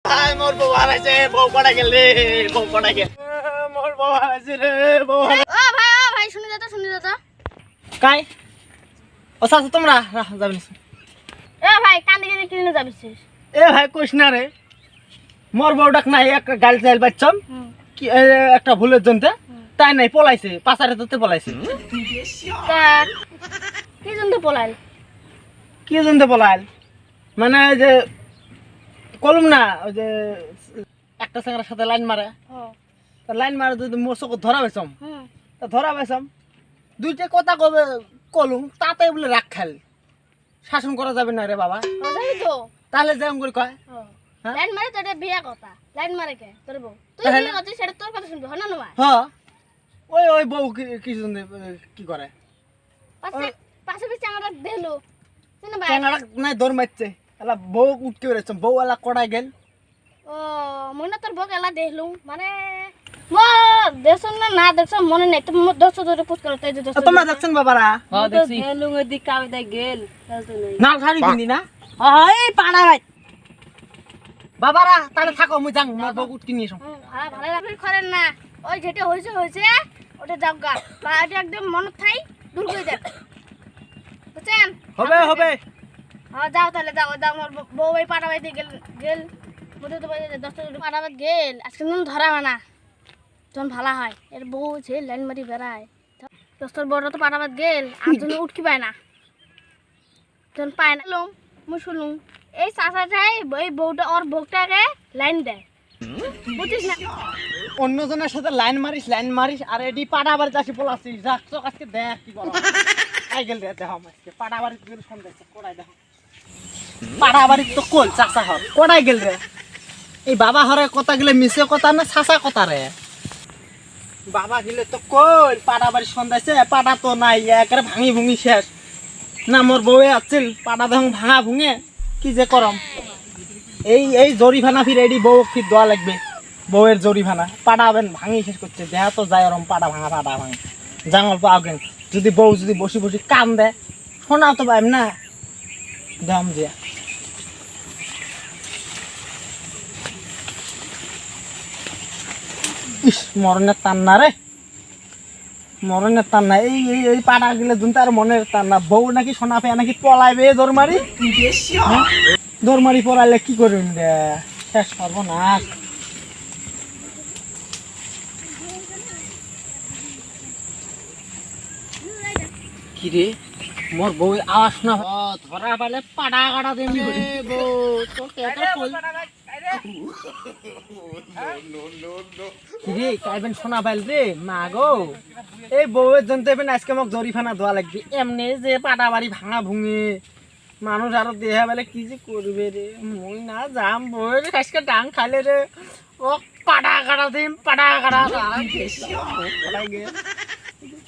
মোর বউ হারাইছে, বউ পড়া গেল রে, বউ পড়া গেল। মোর বউ হারাইছে রে, বউ ও ভাই শুনি দাও কাই ও সাথে তোমরা যাবেন। এ ভাই কান্দি কান্দি কিনে যাবিস এ ভাই কইস না রে, মোর বউটাক নাই একটা গাড়ি চাইল বাচ্চাম কি একটা ভুলের জন্য তাই নাই পলাইছে, পাচারে ধরতে পলাইছে। কি জন্য পলাইল? কি জন্য পলাইল মানে যে কলম না, ওই যে একটা ছেলের সাথে লাইন মারে, লাইন মারে যদি মোর চোখ ধরা পাইছম, ধরা পাইছম দুইটা কথা কবে কলম তাতে বলে রাখ খেল শাসন করা যাবে না রে বাবা। তাহলে যেমন করে কয় লাইন মারে তোর বিয়া কথা, লাইন মারে কে তোর বউ, তুই বিয়া করছিস সেটা তোর কথা শুনবি না না? হ্যাঁ ওই ওই বউ কি জন্য কি করে পাশে পিছে আমরা দেখলো শুনে ভাই চ্যাংড়া নাই দৌড় মারছে, এলা বউ উঠকে বেড়েছে, বউ এলা কড়াই গেল। ও মনে তোর বউ এলা দেখলুম মানে দেখছ না দেখছ মনে নেই, তুমি দশ ধরে পুষ করতে তোমরা দেখছেন বাবারা? হ্যাঁ দেখছি গেলুম এদিক কাউদা গেল না শাড়ি পিন্দি না এই পাড়া ভাই বাবারা, তাহলে থাকো মুই যাং, মোর বউ উঠকে নিয়ে এসো। ভালো লাগবে করেন না, ওই যেটা হয়েছে ওটা যাও গা, বাড়িটা একদম মনে থাই দূর করে দেন, বুঝছেন? হবে হবে হ্যাঁ যাও তাহলে যাও যাও, আমার বউ এই পাড়া বাড়িতে গেল বুঝতে তো পারি 10টা পাড়া বাড়ি গেল, আজকে ধরা না যখন ভালো হয় এর বউ যে লাইন মারি বেড়ায়, 10টার বড় তো পাড়া বাড়ি গেল আর জন্য উঠকি পায় না, যখন পায় না মুই শুনলুম এই চাচাটাই ওই বউটা ওর বউটাকে লাইন দেয়, বুঝিস না? অন্যজনের সাথে লাইন মারিস আর এডি পাড়া বাড়ি যাচ্ছি পলাচ্ছিস, যাক চোখ আজকে দেখ কি বলো আই গেল রে, দেখো আজকে পাড়া বাড়ি গেল সন্দেহ কোড়াই, দেখো পাড়া বাড়ি তো কোল চাচা হর কোড়াই গেল রে। এই বাবা হরে কথা গেলে মিশে কথা না চাচা কথা রে, বাবা গেলে তো কই পাড়া বাড়ি সন্ধ্যাছে, পাড়া তো নাই একেবারে ভাঙি ভুঙি শেষ না। মোর বউয়ে আছিল পাড়া দেখুন ভাঙা ভুঙে কি যে করম, এই জরিফানা ফির এডি বউ ফির দোয়া লাগবে, বউয়ের জরিফানা পাড়া ভাঙি শেষ করছে, দেহা তো যায় ওরম পাড়া ভাঙা জাঙল পাওগেন। যদি বউ যদি বসি বসি কান দেয় শোনাও তো পাইম না, দাম যে ইস মরণের টান না রে, মরণের টান না। এই এই পাড়া গেলে দুন তার মনের টান না, বউ নাকি সোনা পেয়ে নাকি পলাইবে দৌড়মারি, দৌড়মারি পলাইলে কি করবেন রে, শেষ করবো না। কি রে মোর বউ আওয়াজ না ধরা পালে পাড়া কাটা দেমি বউ তো রে কাইবেন শোনা পাইল রে মা গো, এই বউয়ের জন্য এবেন আজকে মোক জরিফানা দেওয়া লাগবে, এমনি যে পাড়া বাড়ি ভাঙা ভুঙে মানুষ আরো দেহা বেলে কি যে করবে রে, মই না যাম বউয়ের আজকে ডাং খাইলে রে ও পাড়া কাটা দিম, পাড়া কাটা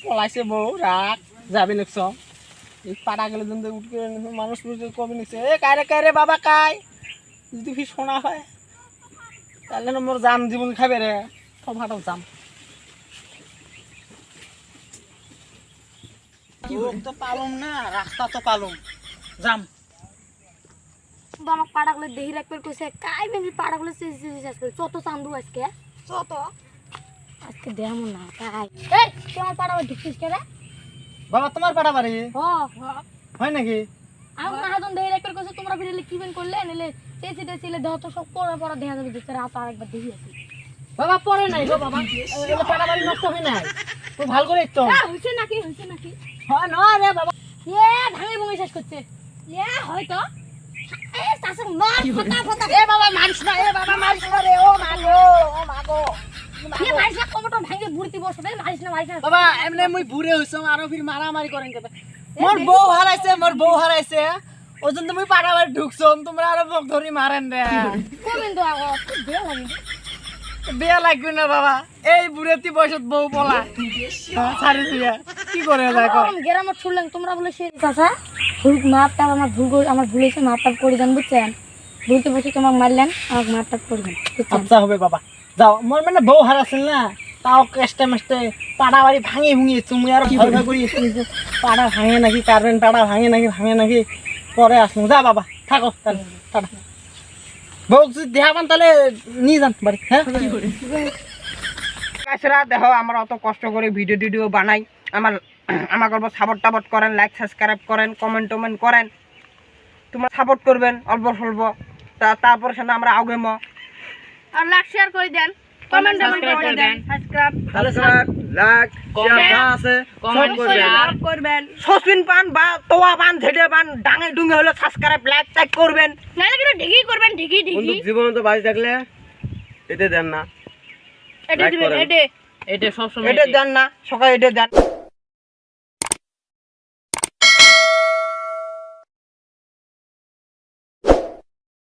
পলাইছে বউ রাখ যাবে লিখছ এই পাড়া গেলে যদি উঠকে মানুষ কমে নিচ্ছে, এ কায়রে বাবা কাই যদি ফির শোনা হয় তাহলে না মোর জান জীবন খাবে রে, সব হাটাও যাম তো পালুম না, রাস্তা তো পালুম যাম। আমার পাড়াগুলো দেহি রাখবে কইছে কাই বেশি পাড়াগুলো শেষ করে চত চান্দু আজকে চত আজকে দেখাম না কাই। এই তুই আমার পাড়া ঢুকছিস কে রে বাবা? তোমার পাড়া বাড়ি হয় নাকি? আমার মাহাজন দেহি রাখবে কইছে তোমরা ফিরে কি বেন করলে নিলে চেচিতে ছিলে দেহ তো সব পড়া দেখা যাবে, যে রাত আরেকবার দেখি আসি। বাবা পড়ে নাই গো বাবা, এগুলো পাড়া বাড়ি নষ্ট হয় নাই তো ভাল করে একটু হইছে নাকি হয় না রে বাবা, এ ভাঙে ভুঙে শেষ করছে এ হয়তো এ চাচা মার ফটা এ বাবা মারিস না, এ বাবা মারিস না রে, ও মা গো এ মারিস না, কবটো ভাঙে বুড়তি বসে দে, মারিস না বাবা। এমনি মুই বুড়ে হইছম আরো ফির মারামারি করেন কেন? মোর বউ হারাইছে ওই জন্য তুমি পাড়া বাড়ি ঢুকছম, তোমরা আরো বক ধরি মারেন রে। কমেন তো আগো বিয়া লাগে বিয়া লাগবে না বাবা, এই বুড়েতি বয়সত বউ পলা সারি দিয়া কি করে যায় কর গ্রামত শুনলেন তোমরা বলে সে চাচা ভুল মাপটা আমার ভুল হয়েছে, মাপটা করে দেন বুঝছেন, ভুলতে বসে তোমার মারলেন আমাকে মাপটা করে দেন। আচ্ছা হবে বাবা যাও, মোর মানে বউ হারাছিল না তাও কেষ্টে মেষ্টে পাড়া বাড়ি ভাঙি ভুঙি তুমি আর ভয় করি পাড়া ভাঙে নাকি কারবেন, পাড়া ভাঙে নাকি পরে আসলাম, যা বাবা থাকো তাহলে টাটা। বউ যদি দেখাবান তাহলে নিয়ে যান বাড়ি হ্যাঁ গাইসরা দেখো আমরা অত কষ্ট করে ভিডিও টিডিও বানাই আমার গল্প সাপোর্ট টাপোর্ট করেন, লাইক সাবস্ক্রাইব করেন, কমেন্ট টমেন্ট করেন, তোমরা সাপোর্ট করবেন অল্প স্বল্প, তারপর সাথে আমরা আগে আর লাইক শেয়ার করে দেন, কমেন্ট করে দেন, সাবস্ক্রাইব লাইক শেয়ার আছে সব করবেন। করবেন সসপিন পান বা তোয়া পান ঝেড়ে পান ডাঙে ডুঙে হলে সাবস্ক্রাইব লাইক টাইক করবেন। নাহলে কিন্তু ঢিকি করবেন, ঢিকি ঢিকি জীবনে তো বাঁচে থাকলে এটা দেন না, এটা দিবেন, এটা এটা দেন না, সকালে এটা দেন।